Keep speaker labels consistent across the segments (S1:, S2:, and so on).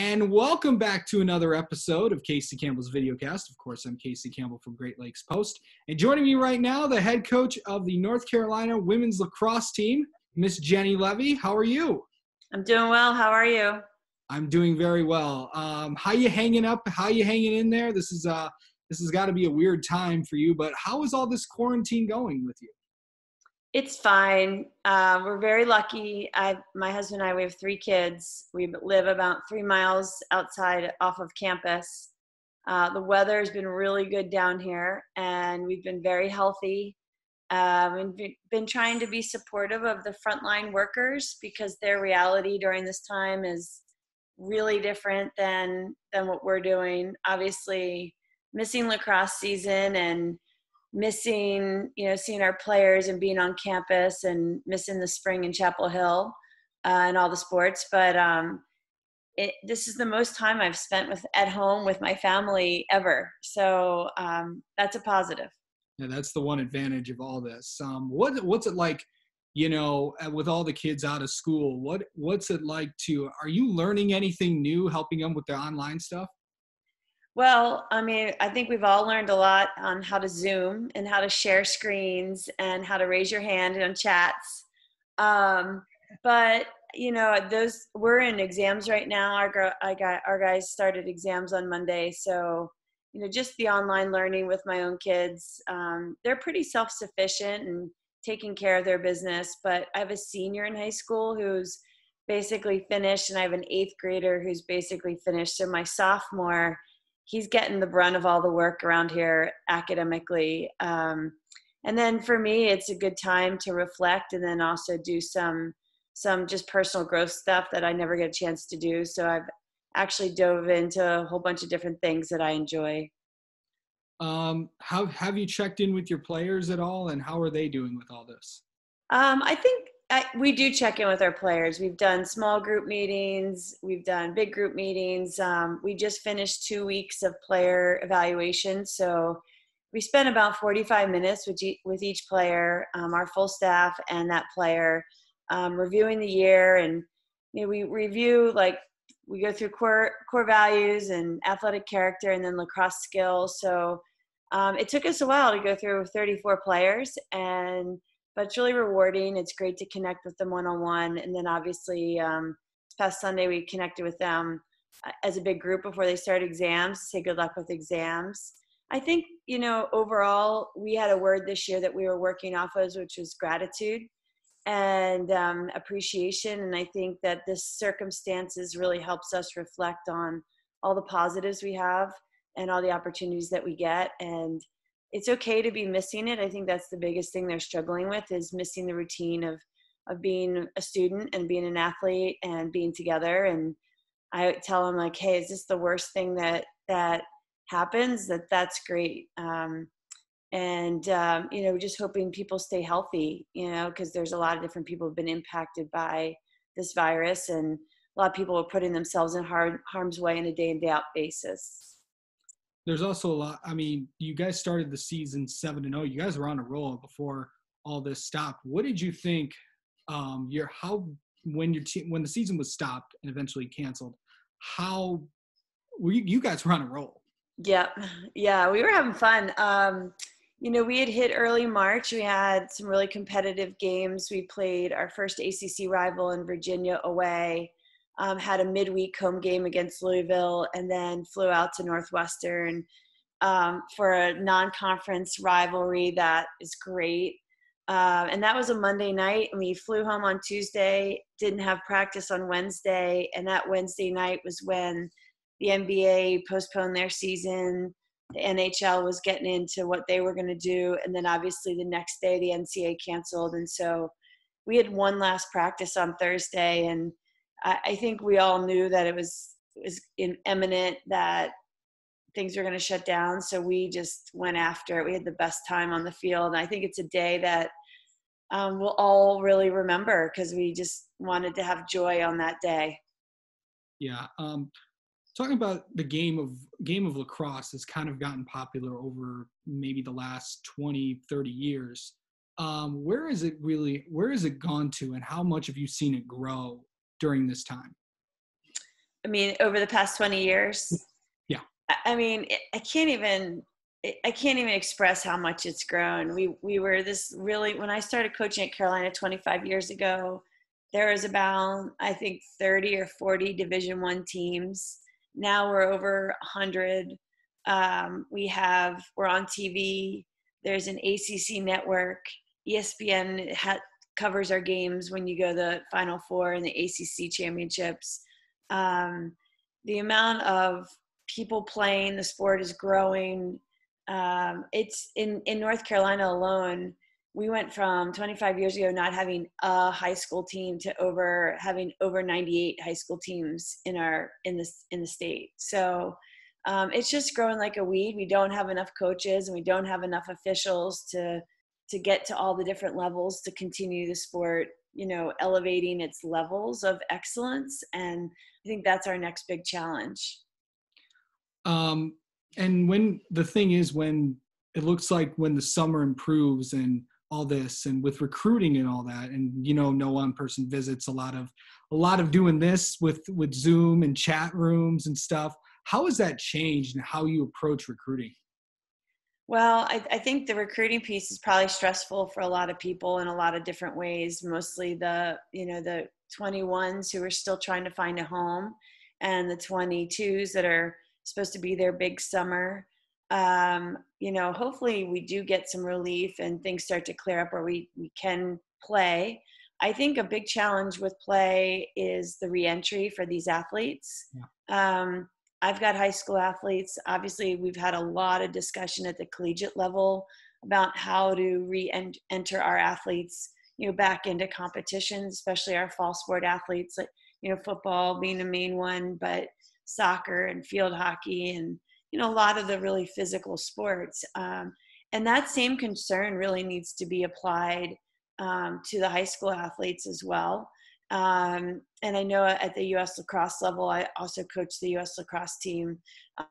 S1: And welcome back to another episode of Casey Campbell's Videocast. Of course, I'm Casey Campbell from Great Lakes Post. And joining me right now, the head coach of the North Carolina women's lacrosse team, Miss Jenny Levy. How are you?
S2: I'm doing well. How are you?
S1: I'm doing very well. How you hanging up? How you hanging in there? This has got to be a weird time for you, but how is all this quarantine going with you?
S2: It's fine. We're very lucky. My husband and I, we have 3 kids. We live about 3 miles outside off of campus. The weather has been really good down here, and we've been very healthy. We've been trying to be supportive of the frontline workers because their reality during this time is really different than what we're doing. Obviously, missing lacrosse season and missing, seeing our players and being on campus and missing the spring in Chapel Hill and all the sports. But this is the most time I've spent at home with my family ever. So that's a positive.
S1: Yeah, that's the one advantage of all this. What's it like, with all the kids out of school? What's it like are you learning anything new, helping them with their online stuff?
S2: Well, I think we've all learned a lot on how to Zoom and how to share screens and how to raise your hand on chats. But we're in exams right now. Our guys started exams on Monday, so just the online learning with my own kids. They're pretty self-sufficient and taking care of their business. But I have a senior in high school who's basically finished, and I have an 8th grader who's basically finished. So my sophomore, he's getting the brunt of all the work around here academically. And then for me, it's a good time to reflect and then also do some just personal growth stuff that I never get a chance to do. So I've actually dove into a whole bunch of different things that I enjoy.
S1: How have you checked in with your players at all, and how are they doing with all this?
S2: I think we do check in with our players. We've done small group meetings. We've done big group meetings. We just finished 2 weeks of player evaluation. So we spent about 45 minutes with each player, our full staff and that player, reviewing the year. And we review, we go through core values and athletic character and then lacrosse skills. So it took us a while to go through 34 players, but it's really rewarding. It's great to connect with them one-on-one. And then obviously this past Sunday, we connected with them as a big group before they start exams, say good luck with exams. I think, overall, we had a word this year that we were working off of, which was gratitude and appreciation. And I think that this circumstances really helps us reflect on all the positives we have and all the opportunities that we get. And it's okay to be missing it. I think that's the biggest thing they're struggling with, is missing the routine of being a student and being an athlete and being together. And I tell them, hey, is this the worst thing that happens? That's great. Just hoping people stay healthy, because there's a lot of different people who've been impacted by this virus, and a lot of people are putting themselves in harm's way on a day in, day out basis.
S1: There's also a lot. You guys started the season 7-0. You guys were on a roll before all this stopped. What did you think? When the season was stopped and eventually canceled, how were you guys were on a roll?
S2: Yeah, we were having fun. We had hit early March. We had some really competitive games. We played our first ACC rival in Virginia away. Had a midweek home game against Louisville, and then flew out to Northwestern for a non-conference rivalry. That is great. And that was a Monday night, and we flew home on Tuesday, didn't have practice on Wednesday, and that Wednesday night was when the NBA postponed their season. The NHL was getting into what they were going to do, and then obviously the next day the NCAA canceled. And so we had one last practice on Thursday, and I think we all knew that it was imminent that things were going to shut down. So we just went after it. We had the best time on the field. And I think it's a day that we'll all really remember, because we just wanted to have joy on that day.
S1: Yeah. Talking about the game of lacrosse has kind of gotten popular over maybe the last 20, 30 years. Where is it gone to, and how much have you seen it grow during this time?
S2: mean, over the past 20 years,
S1: Yeah.
S2: I mean, I can't even express how much it's grown. We were this really, when I started coaching at Carolina 25 years ago, there was about, I think, 30 or 40 Division I teams. Now we're over 100. We're on TV. There's an ACC network. ESPN covers our games when you go to the Final Four and the ACC championships. The amount of people playing the sport is growing. It's in North Carolina alone. We went from 25 years ago not having a high school team to having over 98 high school teams in the state. So it's just growing like a weed. We don't have enough coaches and we don't have enough officials to get to all the different levels to continue the sport, elevating its levels of excellence. And I think that's our next big challenge.
S1: And when it looks like when the summer improves and all this, and with recruiting and all that, and no in-person visits, a lot of doing this with Zoom and chat rooms and stuff. How has that changed and how you approach recruiting?
S2: Well, I think the recruiting piece is probably stressful for a lot of people in a lot of different ways. Mostly the 21s who are still trying to find a home, and the 22s that are supposed to be their big summer. Hopefully we do get some relief and things start to clear up where we can play. I think a big challenge with play is the reentry for these athletes. Yeah. I've got high school athletes. Obviously, we've had a lot of discussion at the collegiate level about how to re-enter our athletes, back into competition, especially our fall sport athletes, like, football being the main one, but soccer and field hockey and, a lot of the really physical sports. And that same concern really needs to be applied to the high school athletes as well. And I know at the U.S. Lacrosse level, I also coach the U.S. Lacrosse team,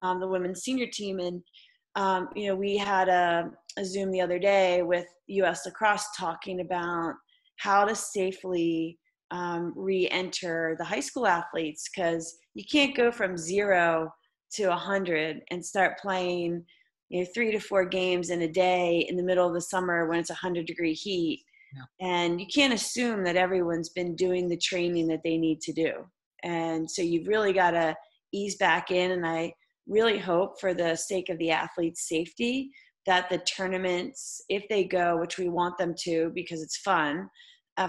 S2: the women's senior team. And, we had a Zoom the other day with U.S. Lacrosse talking about how to safely re-enter the high school athletes, because you can't go from 0 to 100 and start playing 3 to 4 games in a day in the middle of the summer when it's 100-degree heat. Yeah. And you can't assume that everyone's been doing the training that they need to do. And so you've really got to ease back in. And I really hope, for the sake of the athlete's safety, that the tournaments, if they go, which we want them to because it's fun,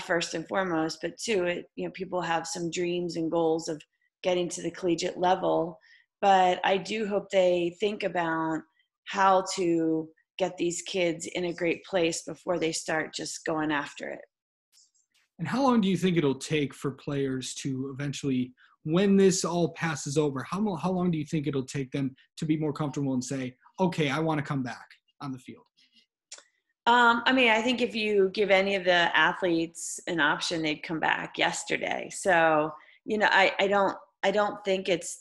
S2: first and foremost, but two, people have some dreams and goals of getting to the collegiate level. But I do hope they think about how to get these kids in a great place before they start just going after it.
S1: And how long do you think it'll take for players to eventually, when this all passes over, how long do you think it'll take them to be more comfortable and say, okay, I want to come back on the field?
S2: I think if you give any of the athletes an option, they'd come back yesterday. So, I don't think it's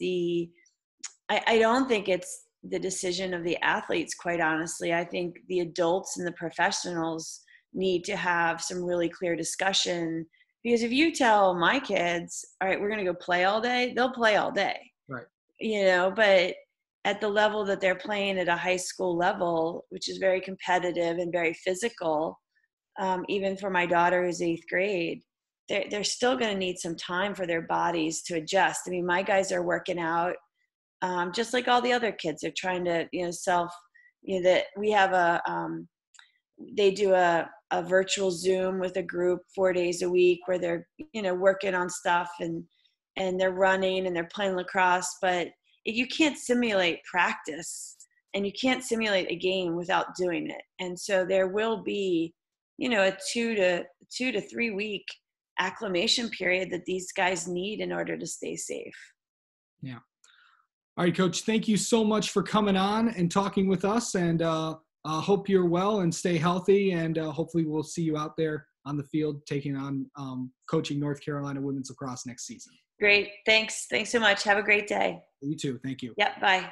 S2: the decision of the athletes, quite honestly. I think the adults and the professionals need to have some really clear discussion, because if you tell my kids, all right, we're going to go play all day, they'll play all day. Right. But at the level that they're playing at a high school level, which is very competitive and very physical, even for my daughter who's 8th grade, they're still going to need some time for their bodies to adjust. I mean, my guys are working out just like all the other kids are trying to, that we have they do a virtual Zoom with a group 4 days a week where they're, working on stuff and they're running and they're playing lacrosse, but you can't simulate practice and you can't simulate a game without doing it. And so there will be, a 2 to 3 week acclimation period that these guys need in order to stay safe.
S1: Yeah. All right, Coach, thank you so much for coming on and talking with us, and hope you're well and stay healthy, and hopefully we'll see you out there on the field taking on coaching North Carolina women's lacrosse next season.
S2: Great. Thanks so much. Have a great day.
S1: You too. Thank you.
S2: Yep. Bye.